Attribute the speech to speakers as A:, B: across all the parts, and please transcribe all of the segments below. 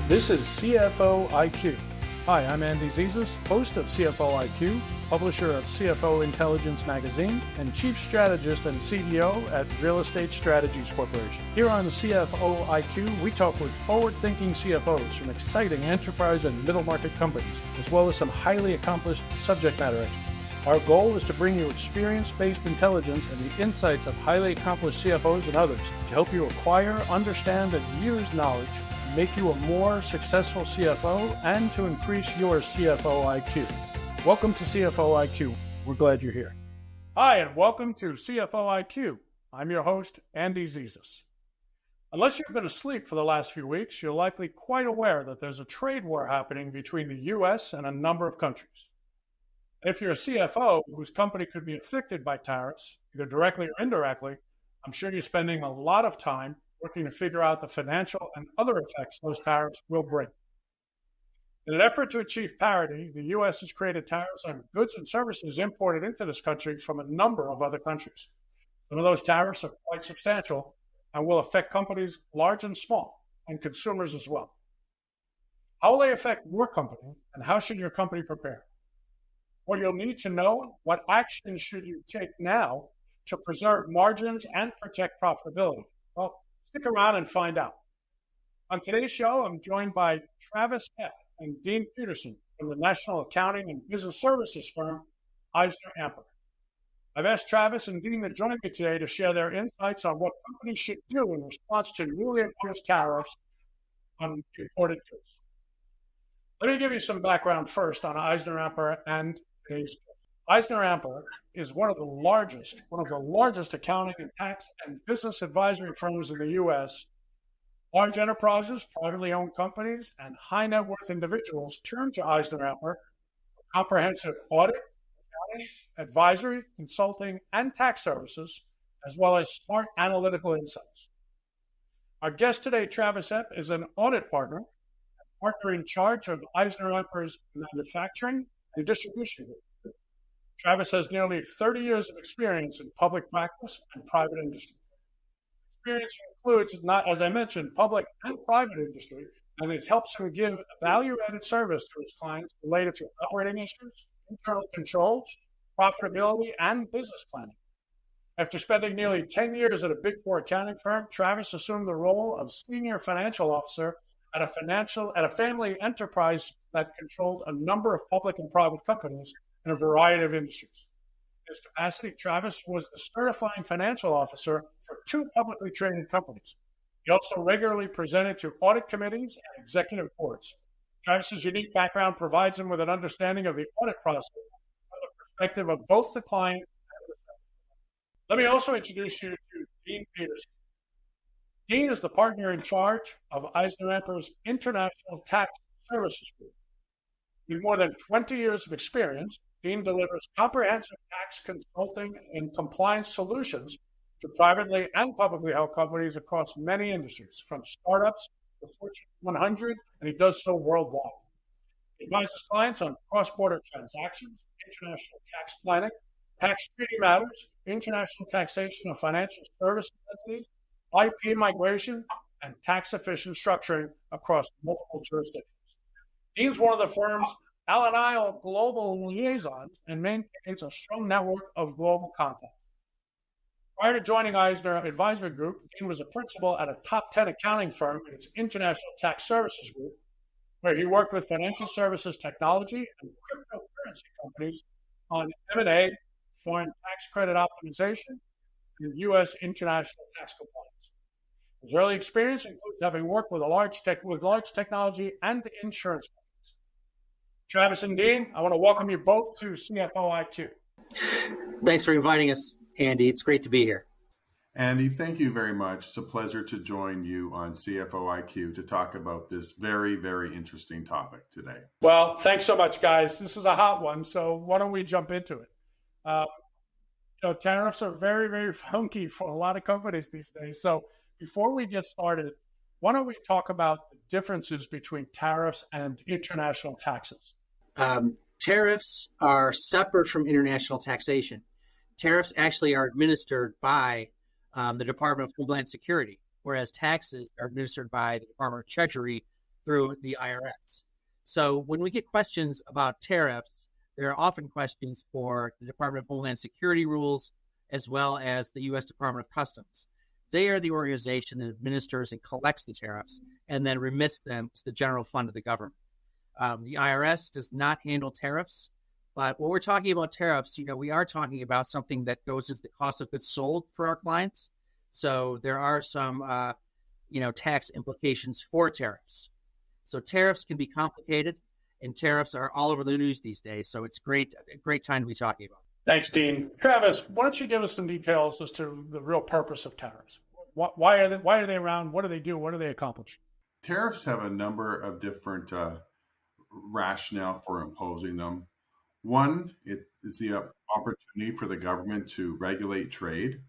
A: This is CFO IQ. Hi, I'm Andy Zizas, host of CFO IQ, publisher of CFO Intelligence Magazine, and chief strategist and CEO at Real Estate Strategies Corporation. Here on CFO IQ, we talk with forward-thinking CFOs from exciting enterprise and middle market companies, as well as some highly accomplished subject matter experts. Our goal is to bring you experience-based intelligence and the insights of highly accomplished CFOs and others to help you acquire, understand, and use knowledge, make you a more successful CFO, and to increase your CFO IQ. Welcome to CFO IQ. We're glad you're here. Hi, and welcome to CFO IQ. I'm your host, Andy Zizas. Unless you've been asleep for the last few weeks, you're likely quite aware that there's a trade war happening between the U.S. and a number of countries. If you're a CFO whose company could be affected by tariffs, either directly or indirectly, I'm sure you're spending a lot of time working to figure out the financial and other effects those tariffs will bring. In an effort to achieve parity, the U.S. has created tariffs on goods and services imported into this country from a number of other countries. Some of those tariffs are quite substantial and will affect companies large and small, and consumers as well. How will they affect your company, and how should your company prepare? What you'll need to know, what actions should you take now to preserve margins and protect profitability? Well, stick around and find out. On today's show, I'm joined by Travis F. and Dean Peterson from the national accounting and business services firm, EisnerAmper's. I've asked Travis and Dean to join me today to share their insights on what companies should do in response to newly imposed tariffs on imported goods. Let me give you some background first on EisnerAmper and today's guest. EisnerAmper is one of the largest accounting and tax and business advisory firms in the U.S. Large enterprises, privately owned companies, and high net worth individuals turn to EisnerAmper for comprehensive audit, accounting, advisory, consulting, and tax services, as well as smart analytical insights. Our guest today, Travis Epp, is an audit partner in charge of EisnerAmper's manufacturing and distribution group. Travis has nearly 30 years of experience in public practice and private industry. Experience includes, not as I mentioned, public and private industry, and it helps him give value-added service to his clients related to operating issues, internal controls, profitability, and business planning. After spending nearly 10 years at a Big Four accounting firm, Travis assumed the role of senior financial officer at a family enterprise that controlled a number of public and private companies in a variety of industries. In his capacity, Travis was the certifying financial officer for 2 publicly traded companies. He also regularly presented to audit committees and executive boards. Travis's unique background provides him with an understanding of the audit process from the perspective of both the client and the customer. Let me also introduce you to Dean Peterson. Dean is the partner in charge of EisnerAmper's International Tax Services Group. With more than 20 years of experience, Dean delivers comprehensive tax consulting and compliance solutions to privately and publicly held companies across many industries, from startups to Fortune 100, and he does so worldwide. He advises clients on cross-border transactions, international tax planning, tax treaty matters, international taxation of financial services entities, IP migration, and tax-efficient structuring across multiple jurisdictions. Dean's one of the firm's Allied global liaisons and maintains a strong network of global contacts. Prior to joining Eisner Advisory Group, Dean was a principal at a top 10 accounting firm in its International Tax Services Group, where he worked with financial services technology and cryptocurrency companies on M&A, foreign tax credit optimization, and U.S. international tax compliance. His early experience includes having worked with large technology and insurance companies. Travis and Dean, I want to welcome you both to CFO IQ.
B: Thanks for inviting us, Andy. It's great to be here.
C: Andy, thank you very much. It's a pleasure to join you on CFO IQ to talk about this very, very interesting topic today.
A: Well, thanks so much, guys. This is a hot one, so why don't we jump into it? Tariffs are very, very funky for a lot of companies these days. So before we get started, why don't we talk about the differences between tariffs and international taxes?
B: Tariffs are separate from international taxation. Tariffs actually are administered by the Department of Homeland Security, whereas taxes are administered by the Department of Treasury through the IRS. So when we get questions about tariffs, there are often questions for the Department of Homeland Security rules, as well as the U.S. Department of Customs. They are the organization that administers and collects the tariffs and then remits them to the general fund of the government. The IRS does not handle tariffs, but when we're talking about tariffs, we are talking about something that goes into the cost of goods sold for our clients. So there are some, tax implications for tariffs. So tariffs can be complicated, and tariffs are all over the news these days. So it's a great time to be talking about.
A: Thanks, Dean. Travis, why don't you give us some details as to the real purpose of tariffs? Why are they around? What do they do? What do they accomplish?
C: Tariffs have a number of different rationale for imposing them. One, it is the opportunity for the government to regulate trade.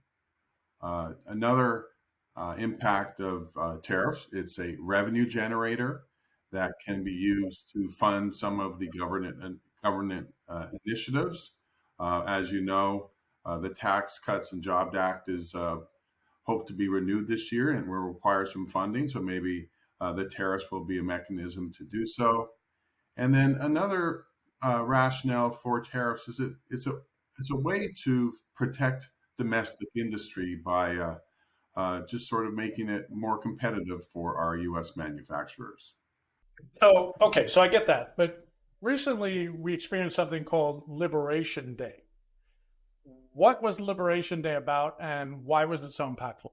C: Another impact of tariffs, it's a revenue generator that can be used to fund some of the government initiatives. As you know, the Tax Cuts and Jobs Act is hoped to be renewed this year and will require some funding. So maybe the tariffs will be a mechanism to do so. And then another rationale for tariffs is it's a way to protect domestic industry by just sort of making it more competitive for our U.S. manufacturers.
A: So I get that. But recently we experienced something called Liberation Day. What was Liberation Day about, and why was it so impactful?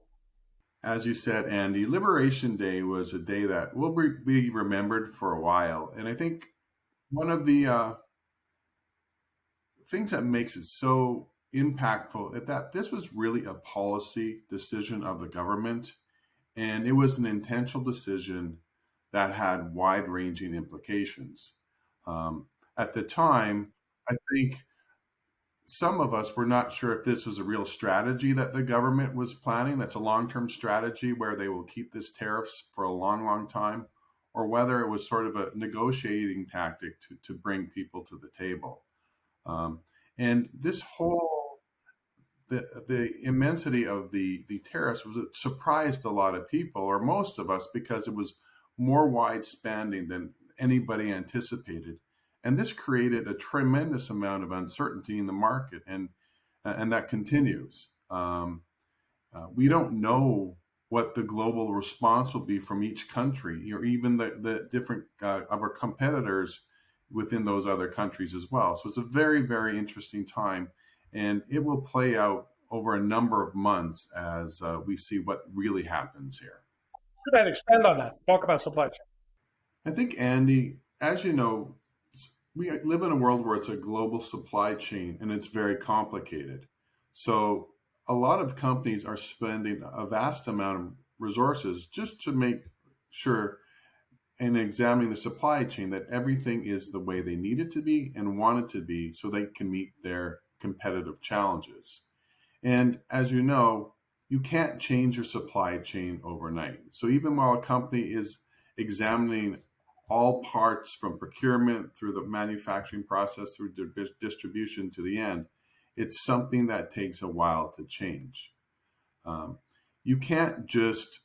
C: As you said, Andy, Liberation Day was a day that will be remembered for a while. And I think one of the things that makes it so impactful is that this was really a policy decision of the government, and it was an intentional decision that had wide-ranging implications. At the time, I think some of us were not sure if this was a real strategy that the government was planning, that's a long-term strategy where they will keep this tariffs for a long, long time, or whether it was sort of a negotiating tactic to bring people to the table. And this whole, the immensity of the tariffs surprised a lot of people, or most of us, because it was more wide-spanning than anybody anticipated. And this created a tremendous amount of uncertainty in the market, and that continues. We don't know what the global response will be from each country, or even the different of our competitors within those other countries as well. So it's a very, very interesting time, and it will play out over a number of months as we see what really happens here.
A: Could I expand on that? Talk about supply chain.
C: I think, Andy, as you know, we live in a world where it's a global supply chain and it's very complicated. So a lot of companies are spending a vast amount of resources just to make sure and examining the supply chain that everything is the way they need it to be and want it to be so they can meet their competitive challenges. And as you know, you can't change your supply chain overnight. So even while a company is examining all parts from procurement through the manufacturing process, through distribution to the end, it's something that takes a while to change. You can't just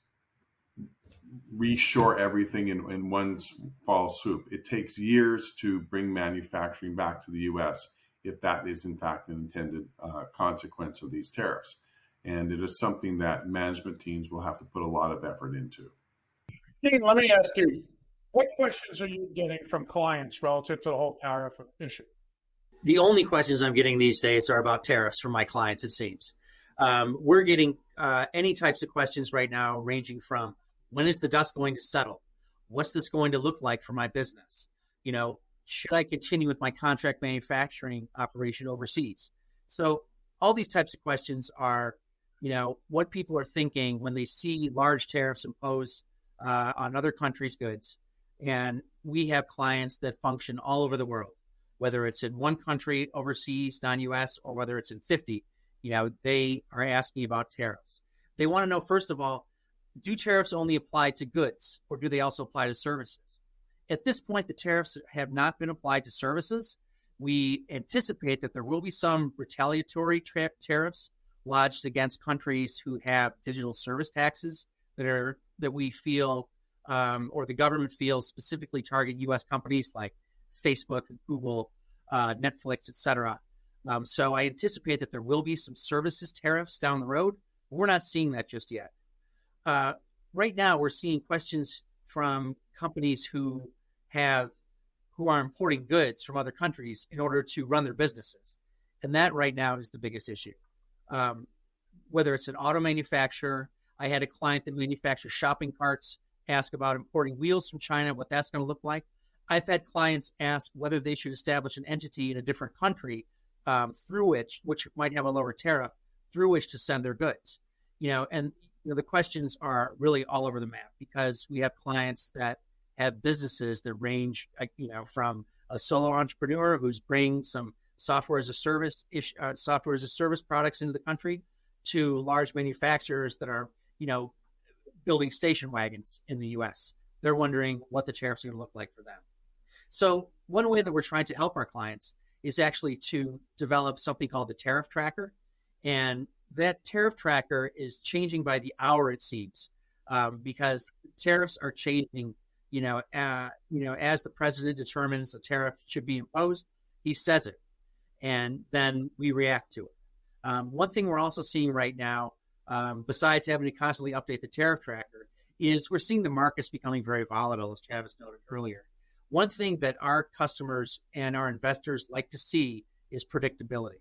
C: reshore everything in one fall swoop. It takes years to bring manufacturing back to the U.S. if that is in fact an intended consequence of these tariffs. And it is something that management teams will have to put a lot of effort into.
A: Dean, let me ask you, what questions are you getting from clients relative to the whole tariff issue?
B: The only questions I'm getting these days are about tariffs from my clients, it seems. We're getting any types of questions right now, ranging from when is the dust going to settle? What's this going to look like for my business? Should I continue with my contract manufacturing operation overseas? So all these types of questions are, what people are thinking when they see large tariffs imposed on other countries' goods. And we have clients that function all over the world, whether it's in one country overseas, non-US, or whether it's in 50, they are asking about tariffs. They want to know, first of all, do tariffs only apply to goods, or do they also apply to services? At this point, the tariffs have not been applied to services. We anticipate that there will be some retaliatory tariffs lodged against countries who have digital service taxes that we feel or the government feels specifically target U.S. companies like Facebook, Google, Netflix, et cetera. So I anticipate that there will be some services tariffs down the road. We're not seeing that just yet. Right now, we're seeing questions from companies who are importing goods from other countries in order to run their businesses. And that right now is the biggest issue. Whether it's an auto manufacturer, I had a client that manufactures shopping carts ask about importing wheels from China, what that's going to look like. I've had clients ask whether they should establish an entity in a different country through which might have a lower tariff, through which to send their goods. And the questions are really all over the map because we have clients that have businesses that range, from a solo entrepreneur who's bringing some software as a service products into the country to large manufacturers that are, building station wagons in the U.S. They're wondering what the tariffs are going to look like for them. So one way that we're trying to help our clients is actually to develop something called the tariff tracker. And that tariff tracker is changing by the hour, it seems, because tariffs are changing, as the president determines a tariff should be imposed, he says it, and then we react to it. One thing we're also seeing right now, besides having to constantly update the tariff tracker, is we're seeing the markets becoming very volatile, as Travis noted earlier. One thing that our customers and our investors like to see is predictability.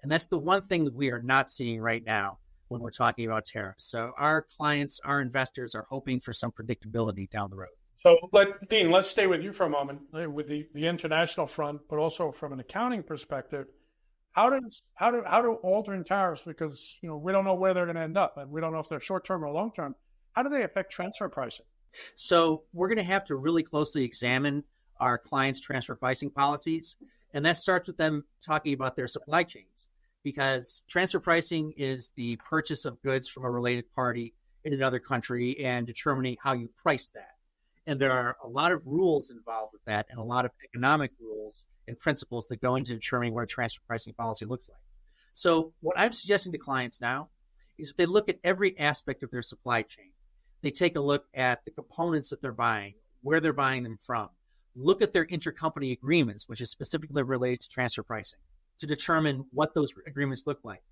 B: And that's the one thing that we are not seeing right now when we're talking about tariffs. So our clients, our investors are hoping for some predictability down the road.
A: So, Dean, let's stay with you for a moment with the international front, but also from an accounting perspective. How do altering tariffs, because we don't know where they're going to end up, and we don't know if they're short term or long term. How do they affect transfer pricing?
B: So we're going to have to really closely examine our clients' transfer pricing policies, and that starts with them talking about their supply chains, because transfer pricing is the purchase of goods from a related party in another country and determining how you price that. And there are a lot of rules involved with that, and a lot of economic rules and principles that go into determining what a transfer pricing policy looks like. So what I'm suggesting to clients now is they look at every aspect of their supply chain. They take a look at the components that they're buying, where they're buying them from, look at their intercompany agreements, which is specifically related to transfer pricing, to determine what those agreements look like.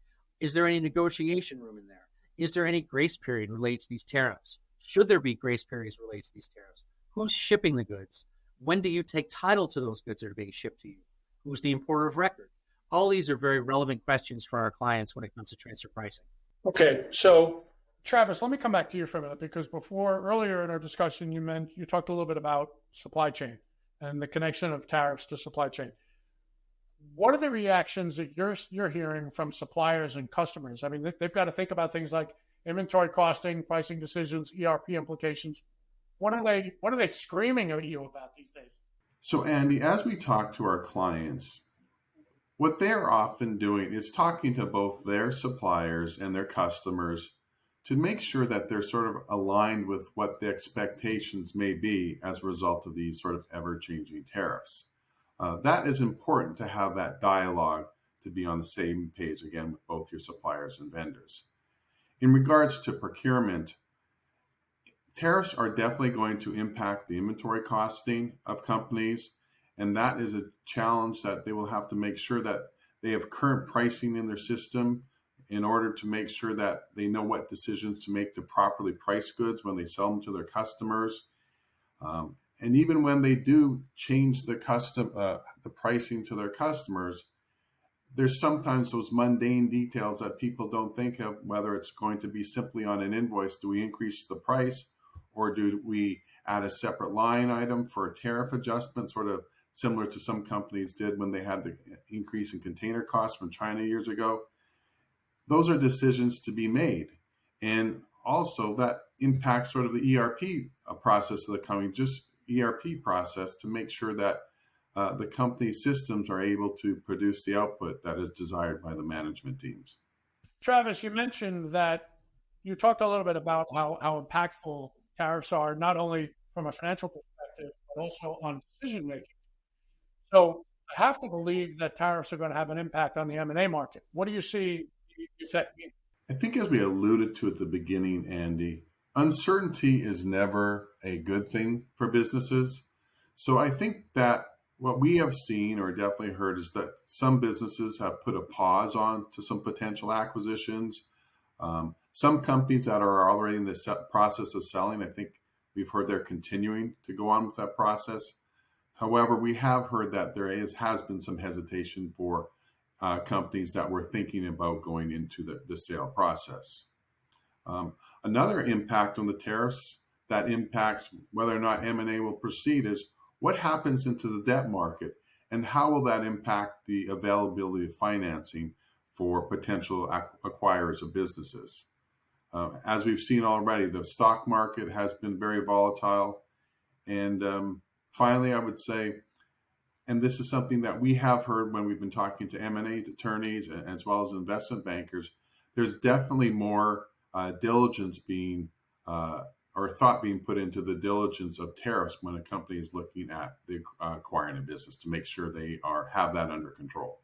B: Is there any negotiation room in there? Is there any grace period related to these tariffs? Should there be grace periods related to these tariffs? Who's shipping the goods? When do you take title to those goods that are being shipped to you? Who's the importer of record? All these are very relevant questions for our clients when it comes to transfer pricing.
A: Okay, so Travis, let me come back to you for a minute, because earlier in our discussion, you talked a little bit about supply chain and the connection of tariffs to supply chain. What are the reactions that you're hearing from suppliers and customers? I mean, they've got to think about things like inventory costing, pricing decisions, ERP implications. What are they screaming at you about these days?
C: So, Andy, as we talk to our clients, what they're often doing is talking to both their suppliers and their customers to make sure that they're sort of aligned with what the expectations may be as a result of these sort of ever-changing tariffs. That is important to have that dialogue, to be on the same page again with both your suppliers and vendors. In regards to procurement, tariffs are definitely going to impact the inventory costing of companies, and that is a challenge that they will have to make sure that they have current pricing in their system in order to make sure that they know what decisions to make to properly price goods when they sell them to their customers. And even when they do change the pricing to their customers, there's sometimes those mundane details that people don't think of, whether it's going to be simply on an invoice. Do we increase the price, or do we add a separate line item for a tariff adjustment, sort of similar to some companies did when they had the increase in container costs from China years ago? Those are decisions to be made. And also that impacts sort of the ERP process of the company, just ERP process, to make sure that the company's systems are able to produce the output that is desired by the management teams.
A: Travis, you mentioned that you talked a little bit about how impactful tariffs are, not only from a financial perspective, but also on decision making. So I have to believe that tariffs are going to have an impact on the M&A market. What do you see?
C: I think, as we alluded to at the beginning, Andy, uncertainty is never a good thing for businesses. So I think that what we have seen or definitely heard is that some businesses have put a pause on to some potential acquisitions. Some companies that are already in the process of selling, I think we've heard they're continuing to go on with that process. However, we have heard that has been some hesitation for companies that were thinking about going into the sale process. Another impact on the tariffs that impacts whether or not M&A will proceed is what happens into the debt market and how will that impact the availability of financing for potential acquirers of businesses. As we've seen already, the stock market has been very volatile. And finally, I would say, and this is something that we have heard when we've been talking to M&A attorneys as well as investment bankers, there's definitely more diligence being or thought being put into the diligence of tariffs when a company is looking at the acquiring a business to make sure they have that under control.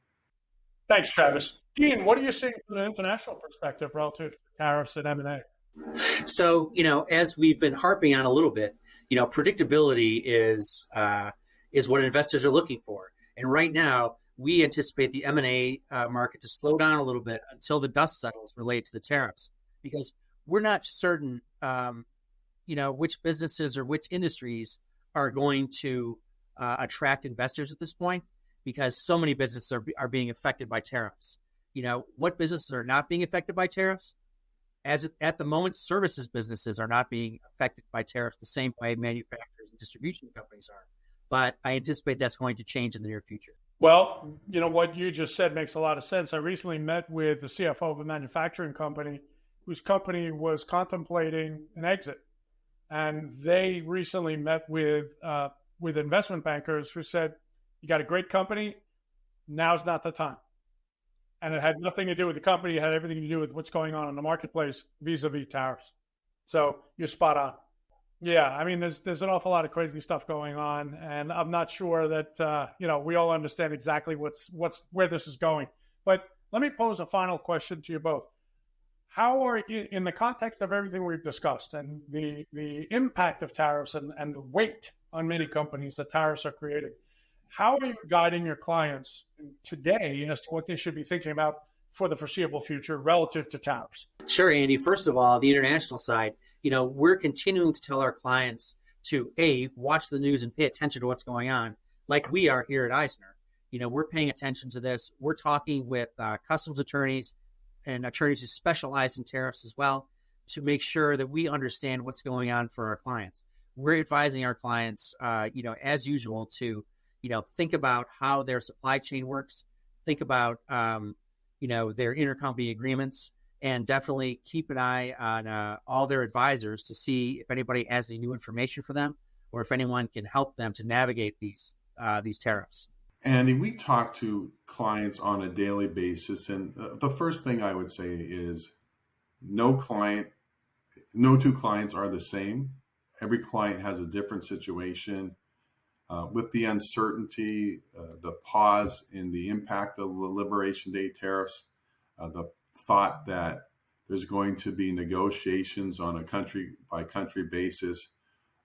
A: Thanks, Travis. Ian, what are you seeing from an international perspective relative to tariffs and M&A?
B: So, as we've been harping on a little bit, predictability is what investors are looking for. And right now, we anticipate the M&A market to slow down a little bit until the dust settles related to the tariffs, because we're not certain, which businesses or which industries are going to attract investors at this point, because so many businesses are being affected by tariffs. What businesses are not being affected by tariffs? At the moment, services businesses are not being affected by tariffs the same way manufacturers and distribution companies are. But I anticipate that's going to change in the near future.
A: Well, what you just said makes a lot of sense. I recently met with the CFO of a manufacturing company whose company was contemplating an exit. And they recently met with investment bankers who said, you got a great company, now's not the time. And it had nothing to do with the company. It had everything to do with what's going on in the marketplace vis-a-vis tariffs. So you're spot on. Yeah, I mean, there's an awful lot of crazy stuff going on, and I'm not sure that we all understand exactly where this is going. But let me pose a final question to you both. How are you, in the context of everything we've discussed and the impact of tariffs and the weight on many companies that tariffs are creating, how are you guiding your clients today as to what they should be thinking about for the foreseeable future relative to tariffs? Sure,
B: Andy. First of all, the international side, we're continuing to tell our clients to, watch the news and pay attention to what's going on, like we are here at Eisner. We're paying attention to this. We're talking with customs attorneys and attorneys who specialize in tariffs as well to make sure that we understand what's going on for our clients. We're advising our clients, as usual, to think about how their supply chain works, think about, their intercompany agreements, and definitely keep an eye on all their advisors to see if anybody has any new information for them or if anyone can help them to navigate these tariffs.
C: Andy, we talk to clients on a daily basis, and the first thing I would say is no two clients are the same. Every client has a different situation. With the uncertainty, the pause in the impact of the Liberation Day tariffs, the thought that there's going to be negotiations on a country-by-country basis,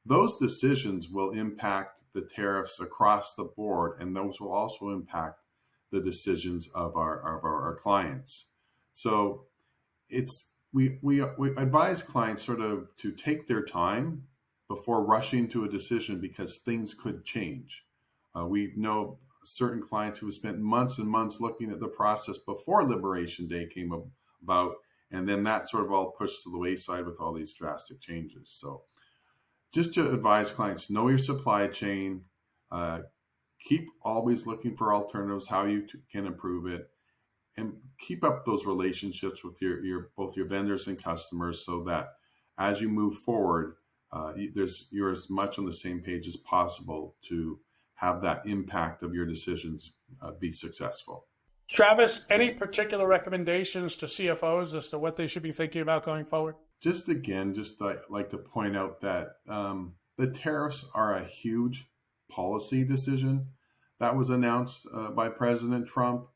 C: those decisions will impact the tariffs across the board, and those will also impact the decisions of our clients. So we advise clients sort of to take their time before rushing to a decision because things could change. We know certain clients who have spent months and months looking at the process before Liberation Day came about, and then that sort of all pushed to the wayside with all these drastic changes. So just to advise clients, know your supply chain, keep always looking for alternatives, how you can improve it, and keep up those relationships with both your vendors and customers so that as you move forward, you're as much on the same page as possible to have that impact of your decisions be successful.
A: Travis, any particular recommendations to CFOs as to what they should be thinking about going forward?
C: Just like to point out that the tariffs are a huge policy decision that was announced by President Trump.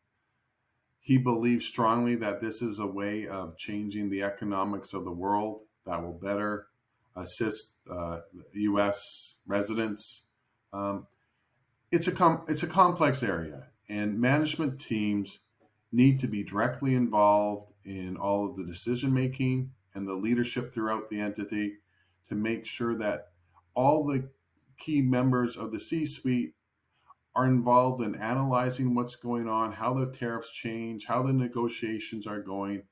C: He believes strongly that this is a way of changing the economics of the world that will better assist U.S. residents. It's a complex area, and management teams need to be directly involved in all of the decision making and the leadership throughout the entity to make sure that all the key members of the C-suite are involved in analyzing what's going on, how the tariffs change, how the negotiations are going,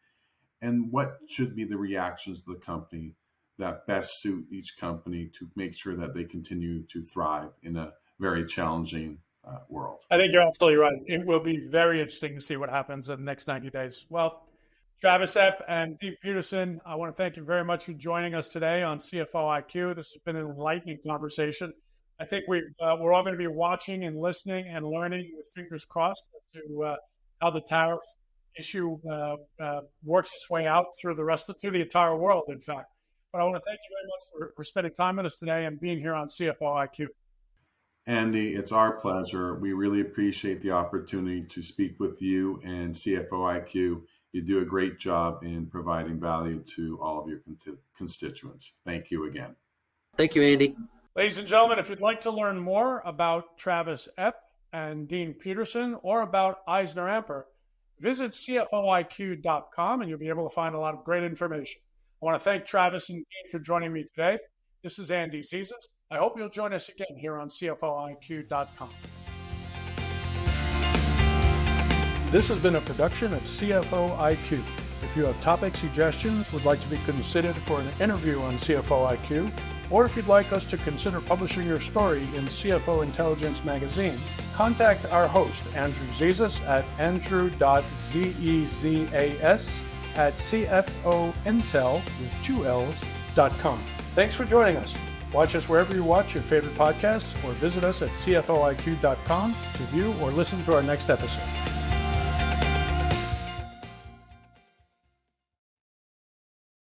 C: and what should be the reactions of the company that best suit each company to make sure that they continue to thrive in a very challenging world.
A: I think you're absolutely right. It will be very interesting to see what happens in the next 90 days. Well, Travis Epp and Dean Peterson, I want to thank you very much for joining us today on CFO IQ. This has been an enlightening conversation. I think we're all going to be watching and listening and learning with fingers crossed as to how the tariff issue works its way out through the entire world, in fact. But I want to thank you very much for spending time with us today and being here on CFO IQ.
C: Andy, it's our pleasure. We really appreciate the opportunity to speak with you and CFO IQ. You do a great job in providing value to all of your constituents. Thank you again.
B: Thank you, Andy.
A: Ladies and gentlemen, if you'd like to learn more about Travis Epp and Dean Peterson or about EisnerAmper, visit CFOIQ.com and you'll be able to find a lot of great information. I want to thank Travis and Dean for joining me today. This is Andy Zizas. I hope you'll join us again here on CFOIQ.com. This has been a production of CFO IQ. If you have topic suggestions, would like to be considered for an interview on CFO IQ, or if you'd like us to consider publishing your story in CFO Intelligence magazine, contact our host, Andrew Zizas, at andrew.zezas@cfointel.com. Thanks for joining us. Watch us wherever you watch your favorite podcasts, or visit us at CFOIQ.com to view or listen to our next episode.